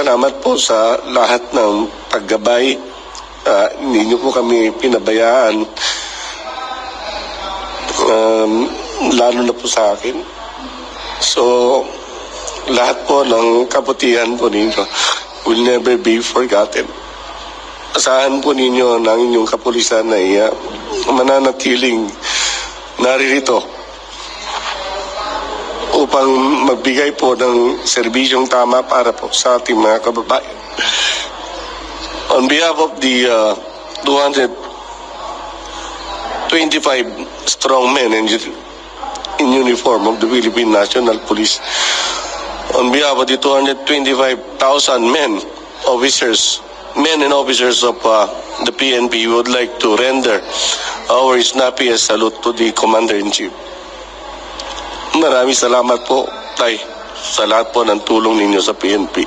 Salamat po sa lahat ng paggabay. Hindi niyo po kami pinabayaan. Lalo na po sa akin. So, lahat po ng kabutihan po ninyo will never be forgotten. Asahan po ninyo ng inyong kapulisan ay mananatiling naririto upang magbigay po ng serbisyong tama para po sa ating mga kababayan. On behalf of the 225 strong men in uniform of the Philippine National Police, on behalf of the 225,000 men and officers of the PNP, we would like to render our snappiest salute to the Commander-in-Chief. Maraming salamat po, Tay, sa lahat po ng tulong ninyo sa PNP.